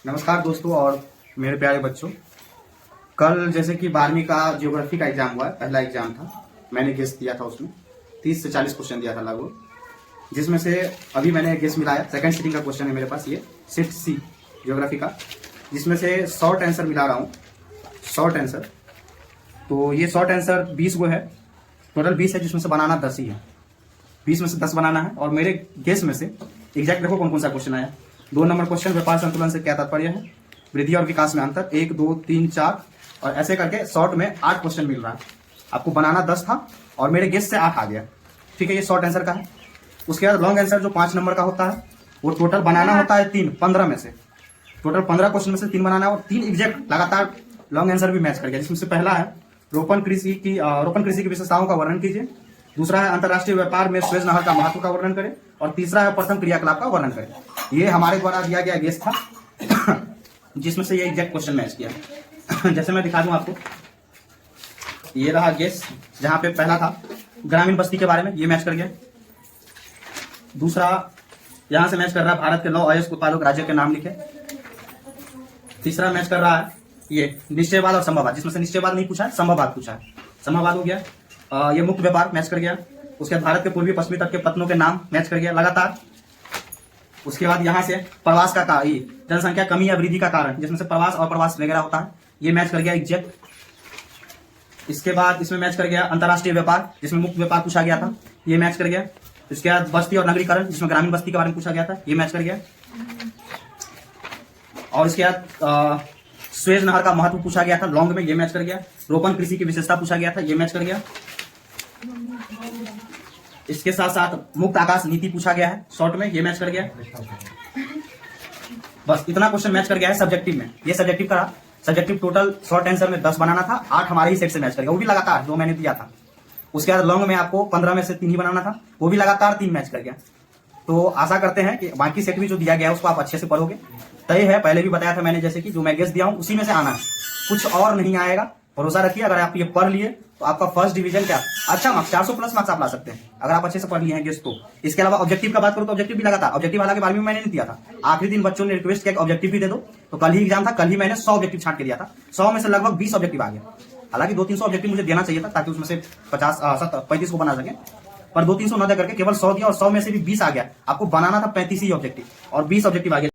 नमस्कार दोस्तों और मेरे प्यारे बच्चों। कल जैसे कि 12वीं का ज्योग्राफी का एग्जाम हुआ है, पहला एग्जाम था। मैंने गेस दिया था, उसमें 30 से 40 क्वेश्चन दिया था लगभग, जिसमें से अभी मैंने गेस मिलाया। सेकंड सीटिंग का क्वेश्चन है मेरे पास, ये शिफ्ट सी ज्योग्राफी का, जिसमें से शॉर्ट आंसर मिला रहा हूँ। शॉर्ट आंसर तो ये शॉर्ट आंसर 20 गो है, टोटल 20 है, जिसमें से बनाना 10 ही है। 20 में से 10 बनाना है। और मेरे गेस में से एग्जैक्ट देखो कौन कौन सा क्वेश्चन आया। 2 नंबर क्वेश्चन, व्यापार संतुलन से क्या तात्पर्य है, वृद्धि और विकास में अंतर, 1 2 3 4 और ऐसे करके शॉर्ट में 8 क्वेश्चन मिल रहा है। आपको बनाना 10 था और मेरे गेस से 8 आ गया। ठीक है, ये शॉर्ट आंसर का है। उसके बाद लॉन्ग आंसर जो 5 नंबर का होता है, वो टोटल बनाना होता है 3, 15 में से। टोटल 15 क्वेश्चन में से 3 बनाना है और 3 एग्जैक्ट लगातार लॉन्ग आंसर भी मैच कर गया। जिसमें से पहला है रोपण कृषि की विशेषताओं का वर्णन कीजिए। दूसरा है अंतर्राष्ट्रीय व्यापार में सुएज नहर का महत्व का वर्णन करें। और तीसरा है प्रथम क्रियाकलाप का वर्णन करें। ये हमारे द्वारा दिया गया गेस था जिसमें से ये एग्जैक्ट क्वेश्चन मैच किया। जैसे मैं दिखा दूं आपको, ये रहा गेस। जहां पे पहला था ग्रामीण बस्ती के बारे में, ये मैच कर गया। दूसरा यहां से मैच कर रहा है भारत के 9 अयस्क उत्पादक राज्यों के नाम लिखे। तीसरा मैच कर रहा है ये निश्चयवाद और संभववाद, जिसमें से निश्चयवाद नहीं पूछा है, संभववाद पूछा है। संभववाद हो गया। ये मुक्त व्यापार मैच कर गया। उसके बाद भारत के पूर्वी पश्चिमी तट के पत्तनों के नाम मैच कर गया लगातार। उसके बाद यहाँ से प्रवास का जनसंख्या कमी या वृद्धि का कारण, जिसमें से प्रवास और प्रवास वगैरह होता है, ये मैच कर गया एग्जैक्ट। इसके बाद इसमें मैच कर गया अंतर्राष्ट्रीय व्यापार, जिसमें मुक्त व्यापार पूछा गया था, ये मैच कर गया। इसके बाद बस्ती और नगरीकरण, जिसमें ग्रामीण बस्ती के बारे में पूछा गया था, ये मैच कर गया। और इसके बाद सुएज नहर का महत्व पूछा गया था लॉन्ग में, ये मैच कर गया। रोपण कृषि की विशेषता पूछा गया था, ये मैच कर गया। इसके साथ साथ मुक्त आकाश नीति पूछा गया है शॉर्ट में, ये मैच कर गया। बस इतना क्वेश्चन मैच कर गया है सब्जेक्टिव में। ये सब्जेक्टिव का सब्जेक्टिव टोटल शॉर्ट आंसर में 10 बनाना था, 8 हमारे ही सेट से मैच कर गया, वो भी लगातार जो मैंने दिया था। उसके बाद लॉन्ग में आपको 15 में से 3 ही बनाना था, वो भी लगातार 3 मैच कर गया। तो आशा करते हैं कि बाकी सेट भी जो दिया गया है उसको आप अच्छे से पढ़ोगे। तय है, पहले भी बताया था मैंने, जैसे कि जो मैं गेस दिया हूं उसी में से आना है, कुछ और नहीं आएगा। भरोसा रखिए, अगर आप ये पढ़ लिए तो आपका फर्स्ट डिवीजन क्या अच्छा मार्क्स, 400 प्लस मार्क्स आप ला सकते हैं अगर आप अच्छे से पढ़ लिए हैं गेस तो। इसके अलावा ऑब्जेक्टिव का बात करूं तो ऑब्जेक्टिव भी लगातार, ऑब्जेक्टिव हालांकि 12वीं में मैंने नहीं दिया था। आखिरी दिन बच्चों ने रिक्वेस्ट किया कि ऑब्जेक्टिव भी दे दो, तो कल ही एग्जाम था, कल ही मैंने 100 ऑब्जेक्टिव छांट के दिया था। 100 में से लगभग 20 ऑब्जेक्टिव आ गया। हालांकि 200-300 ऑब्जेक्टिव मुझे देना चाहिए था ताकि उसमें से 35 को बना सके, पर 200-300 न दे करके केवल 100 दिया और 100 में से भी 20 आ गया। आपको बनाना था 35 ही ऑब्जेक्टिव और 20 ऑब्जेक्टिव आ गया।